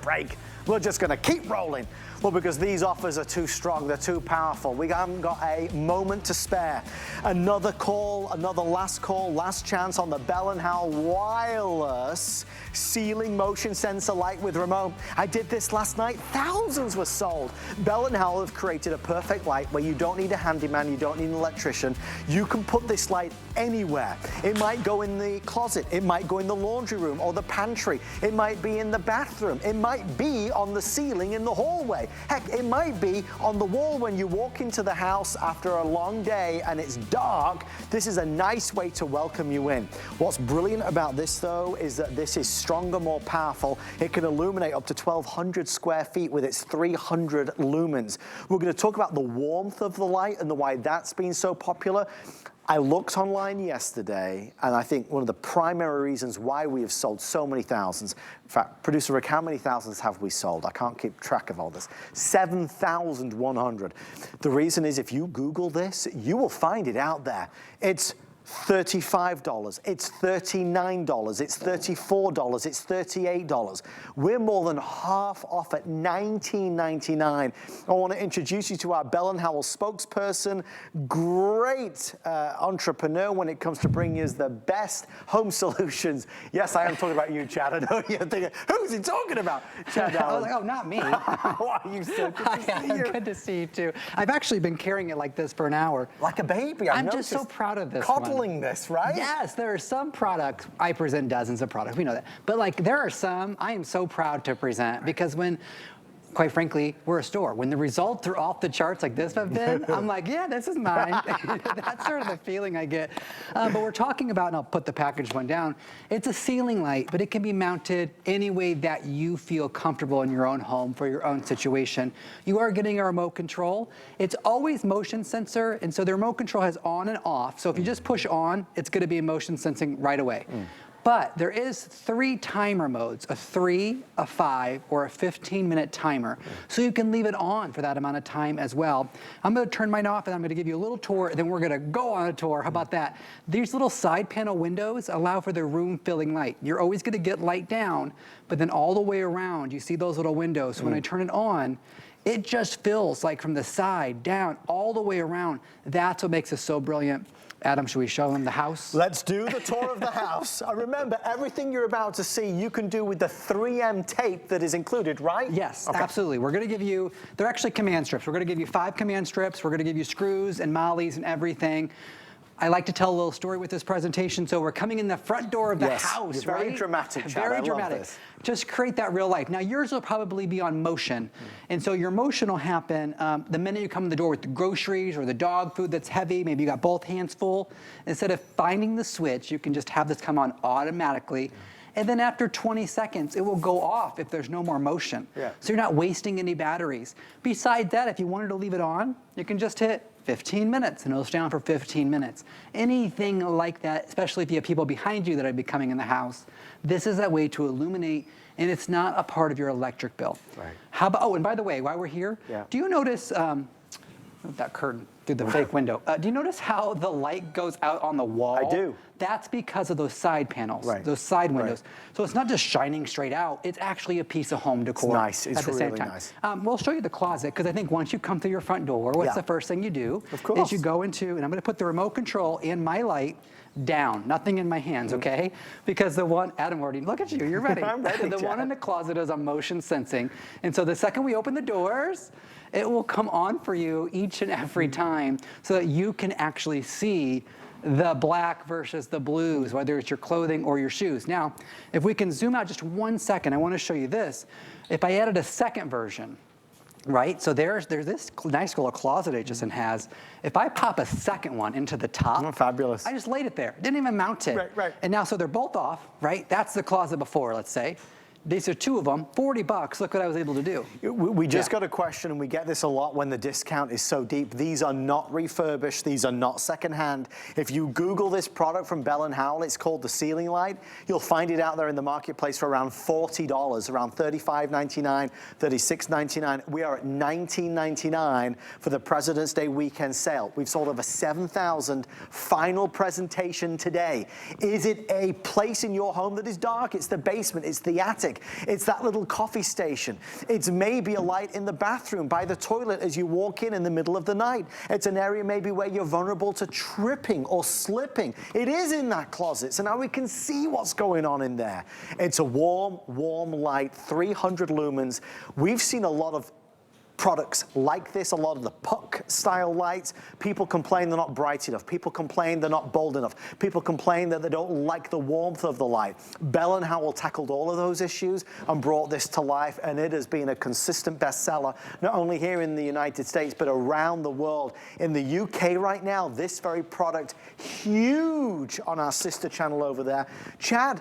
break. We're just gonna keep rolling. Well, because these offers are too strong, they're too powerful. We haven't got a moment to spare. Another call, another last call, last chance on the Bell & Howell wireless ceiling motion sensor light with remote. I did this last night, thousands were sold. Bell & Howell have created a perfect light where you don't need a handyman, you don't need an electrician. You can put this light anywhere. It might go in the closet, it might go in the laundry room or the pantry, it might be in the bathroom, it might be on the ceiling in the hallway. Heck, it might be on the wall when you walk into the house after a long day and it's dark. This is a nice way to welcome you in. What's brilliant about this though is that this is stronger, more powerful. It can illuminate up to 1,200 square feet with its 300 lumens. We're going to talk about the warmth of the light and why that's been so popular. I looked online yesterday, and I think one of the primary reasons why we have sold so many thousands, in fact, Producer Rick, how many thousands have we sold? I can't keep track of all this. 7,100. The reason is if you Google this, you will find it out there. It's $35, it's $39, it's $34, it's $38. We're more than half off at $19.99. I want to introduce you to our Bell & Howell spokesperson, great entrepreneur when it comes to bringing us the best home solutions. Yes, I am talking about you, Chad. I know you're thinking, who's he talking about? Chad I was like, oh, not me. How are you, sir? Good to see you. Good to see you, too. I've actually been carrying it like this for an hour. Like a baby, I'm just so proud of this one. This, right? Yes, there are some products, I present dozens of products, we know that. But like there are some I am so proud to present because when, quite frankly, we're a store. When the results are off the charts like this have been, I'm like, yeah, this is mine. That's sort of the feeling I get. But we're talking about, and I'll put the package one down, it's a ceiling light, but it can be mounted any way that you feel comfortable in your own home for your own situation. You are getting a remote control. It's always motion sensor, and so the remote control has on and off. So if you just push on, it's gonna be motion sensing right away. But there is 3 timer modes, a 3, a 5, or a 15-minute timer. So you can leave it on for that amount of time as well. I'm gonna turn mine off and I'm gonna give you a little tour, and then we're gonna go on a tour. How about that? These little side panel windows allow for the room-filling light. You're always gonna get light down, but then all the way around, you see those little windows. So when I turn it on, it just fills like from the side, down, all the way around. That's what makes it so brilliant. Adam, should we show them the house? Let's do the tour of the house. Remember, everything you're about to see, you can do with the 3M tape that is included, right? Yes, okay. Absolutely. We're gonna give you, they're actually command strips. We're gonna give you 5 command strips. We're gonna give you screws and mollies and everything. I like to tell a little story with this presentation. So we're coming in the front door of the house, you're very right? dramatic, Chad. Very I love dramatic. this. Just create that real life. Now yours will probably be on motion. And so your motion will happen the minute you come in the door with the groceries or the dog food that's heavy, maybe you got both hands full. Instead of finding the switch, you can just have this come on automatically. And then after 20 seconds, it will go off if there's no more motion. So you're not wasting any batteries. Besides that, if you wanted to leave it on, you can just hit 15 minutes and it'll stay on for 15 minutes. Anything like that, especially if you have people behind you that are coming in the house, this is that way to illuminate, and it's not a part of your electric bill. How about, oh, and by the way, while we're here, do you notice, that curtain through the fake window. Do you notice how the light goes out on the wall? I do. That's because of those side panels, those side windows. So it's not just shining straight out, it's actually a piece of home decor. It's nice, it's at the really same time. nice. We'll show you the closet, because I think once you come through your front door, what's the first thing you do? Of course. Is you go into, and I'm gonna put the remote control and my light down, nothing in my hands, okay? Because the one, Adam already, look at you, you're ready. I'm ready, The Chad. one in the closet is on motion sensing. And so the second we open the doors, it will come on for you each and every time so that you can actually see the black versus the blues, whether it's your clothing or your shoes. Now, if we can zoom out just 1 second, I want to show you this. If I added a second version, right? So there's this nice little closet HSN has. If I pop a second one into the top, fabulous. I just laid it there. Didn't even mount it. Right. And now, so they're both off, right? That's the closet before, let's say. These are 2 of them, $40. Look what I was able to do. We just got a question, and we get this a lot when the discount is so deep. These are not refurbished. These are not secondhand. If you Google this product from Bell & Howell, it's called the Ceiling Light. You'll find it out there in the marketplace for around $40, around $35.99, $36.99. We are at $19.99 for the President's Day weekend sale. We've sold over 7,000. Final presentation today. Is it a place in your home that is dark? It's the basement. It's the attic. music. It's that little coffee station. It's maybe a light in the bathroom by the toilet as you walk in the middle of the night. It's an area maybe where you're vulnerable to tripping or slipping. It is in that closet, so now we can see what's going on in there. It's a warm, warm light, 300 lumens. We've seen a lot of products like this, a lot of the puck style lights. People complain they're not bright enough. People complain they're not bold enough. People complain that they don't like the warmth of the light. Bell and Howell tackled all of those issues and brought this to life, and it has been a consistent bestseller, not only here in the United States, but around the world. In the UK right now, this very product, huge on our sister channel over there. Chad,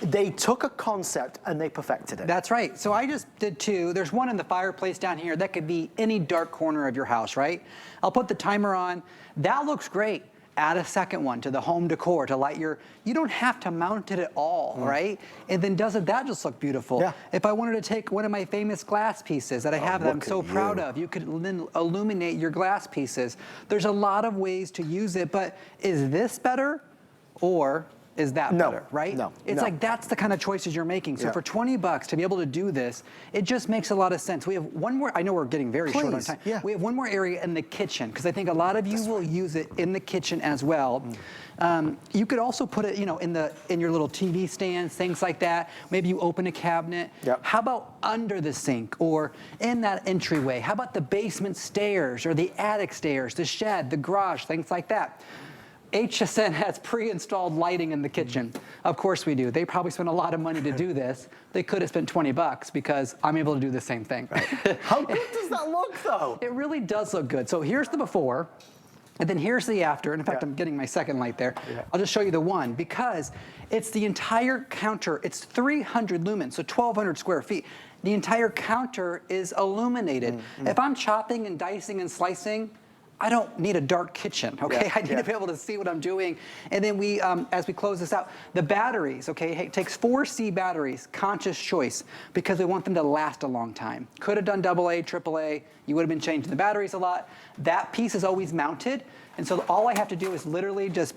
they took a concept and they perfected it. That's right. So I just did two. There's one in the fireplace down here. That could be any dark corner of your house, right? I'll put the timer on. That looks great. Add a second one to the home decor to light your, you don't have to mount it at all, right? And then doesn't that just look beautiful? Yeah. If I wanted to take one of my famous glass pieces that I have that I'm so proud of, you could then illuminate your glass pieces. There's a lot of ways to use it, but is this better or is that better, right? No, it's like that's the kind of choices you're making. So for 20 bucks to be able to do this, it just makes a lot of sense. We have one more, I know we're getting very short on time. Yeah. We have one more area in the kitchen because I think a lot of you will use it in the kitchen as well. You could also put it, you know, in your little TV stands, things like that. Maybe you open a cabinet. How about under the sink or in that entryway? How about the basement stairs or the attic stairs, the shed, the garage, things like that? HSN has pre-installed lighting in the kitchen. Of course we do. They probably spent a lot of money to do this. They could have spent 20 bucks because I'm able to do the same thing. Right. How good does that look though? It really does look good. So here's the before, and then here's the after. And in fact, I'm getting my second light there. I'll just show you the one because it's the entire counter. It's 300 lumens, so 1,200 square feet. The entire counter is illuminated. If I'm chopping and dicing and slicing, I don't need a dark kitchen, okay? I need to be able to see what I'm doing. And then we, as we close this out, the batteries, okay? It takes 4C batteries, conscious choice, because we want them to last a long time. Could have done AA, AAA, you would have been changing the batteries a lot. That piece is always mounted, and so all I have to do is literally just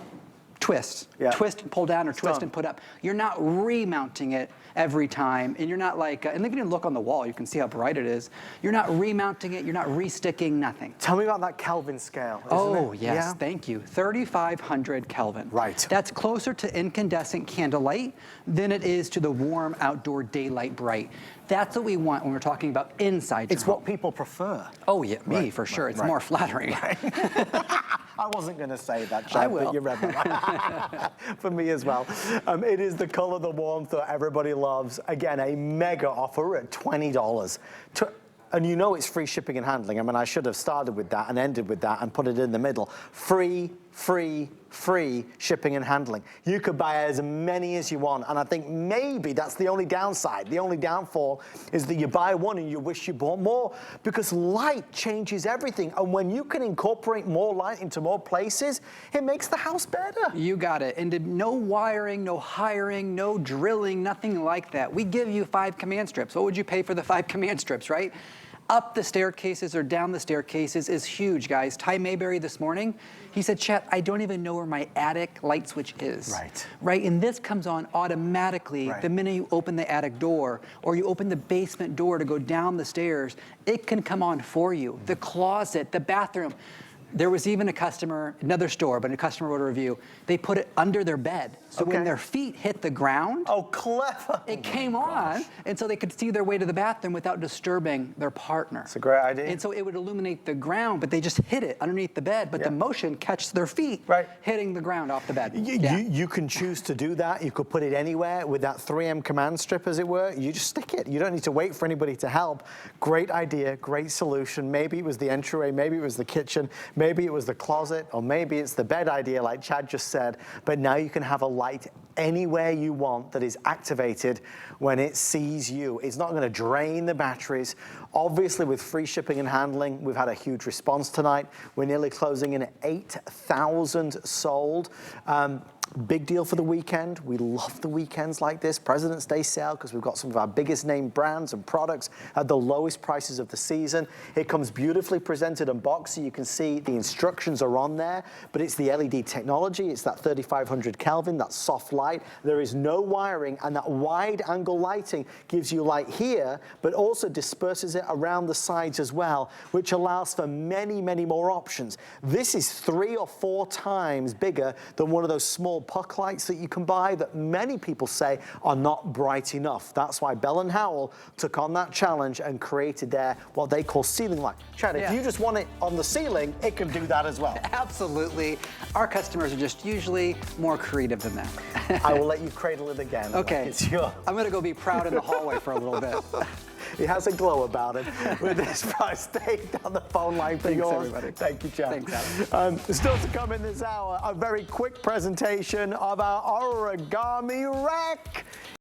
twist. Twist and pull down or twist and put up. You're not remounting it every time, and you're not like, and even look on the wall, you can see how bright it is. You're not remounting it, you're not resticking, nothing. Tell me about that Kelvin scale, Oh, yes, thank you. 3,500 Kelvin. Right. That's closer to incandescent candlelight than it is to the warm outdoor daylight bright. That's what we want when we're talking about inside your home. what people prefer. Oh, yeah, me for sure. It's more flattering. I wasn't going to say that, Chad, but you read that. For me as well. It is the color, the warmth that everybody loves. Again, a mega offer at $20. And you know it's free shipping and handling. I mean, I should have started with that and ended with that and put it in the middle. Free shipping and handling. You could buy as many as you want, and I think maybe that's the only downside. The only downfall is that you buy one and you wish you bought more, because light changes everything, and when you can incorporate more light into more places, it makes the house better. You got it. And no wiring, no hiring, no drilling, nothing like that. We give you 5 command strips. What would you pay for the 5 command strips, right? Up the staircases or down the staircases is huge, guys. Ty Mayberry this morning, he said, Chet, I don't even know where my attic light switch is. Right, and this comes on automatically the minute you open the attic door or you open the basement door to go down the stairs. It can come on for you. The closet, the bathroom. There was even a customer, another store, but a customer wrote a review. They put it under their bed. So when their feet hit the ground, clever. It came on, and so they could see their way to the bathroom without disturbing their partner. It's a great idea. And so it would illuminate the ground, but they just hit it underneath the bed, but the motion catches their feet hitting the ground off the bed. You can choose to do that. You could put it anywhere with that 3M command strip, as it were. You just stick it. You don't need to wait for anybody to help. Great idea, great solution. Maybe it was the entryway, maybe it was the kitchen, maybe it was the closet, or maybe it's the bed idea like Chad just said, but now you can have a light anywhere you want that is activated when it sees you. It's not going to drain the batteries. Obviously, with free shipping and handling, we've had a huge response tonight. We're nearly closing in at 8,000 sold. Big deal for the weekend. We love the weekends like this, President's Day sale, because we've got some of our biggest name brands and products at the lowest prices of the season. It comes beautifully presented and boxed, so you can see the instructions are on there, but it's the LED technology. It's that 3500 Kelvin, that soft light. There is no wiring, and that wide angle lighting gives you light here, but also disperses it around the sides as well, which allows for many, many more options. This is 3 or 4 times bigger than one of those small puck lights that you can buy that many people say are not bright enough. That's why Bell & Howell took on that challenge and created their, what they call ceiling light. Chad, if you just want it on the ceiling, it can do that as well. Absolutely. Our customers are just usually more creative than that. I will let you cradle it again. Okay. It's yours. I'm going to go be proud in the hallway for a little bit. He has a glow about him. With this price, stay down the phone line for yours. Everybody. Thank you, Chad. Thanks, Adam. Still to come in this hour, a very quick presentation of our origami rack.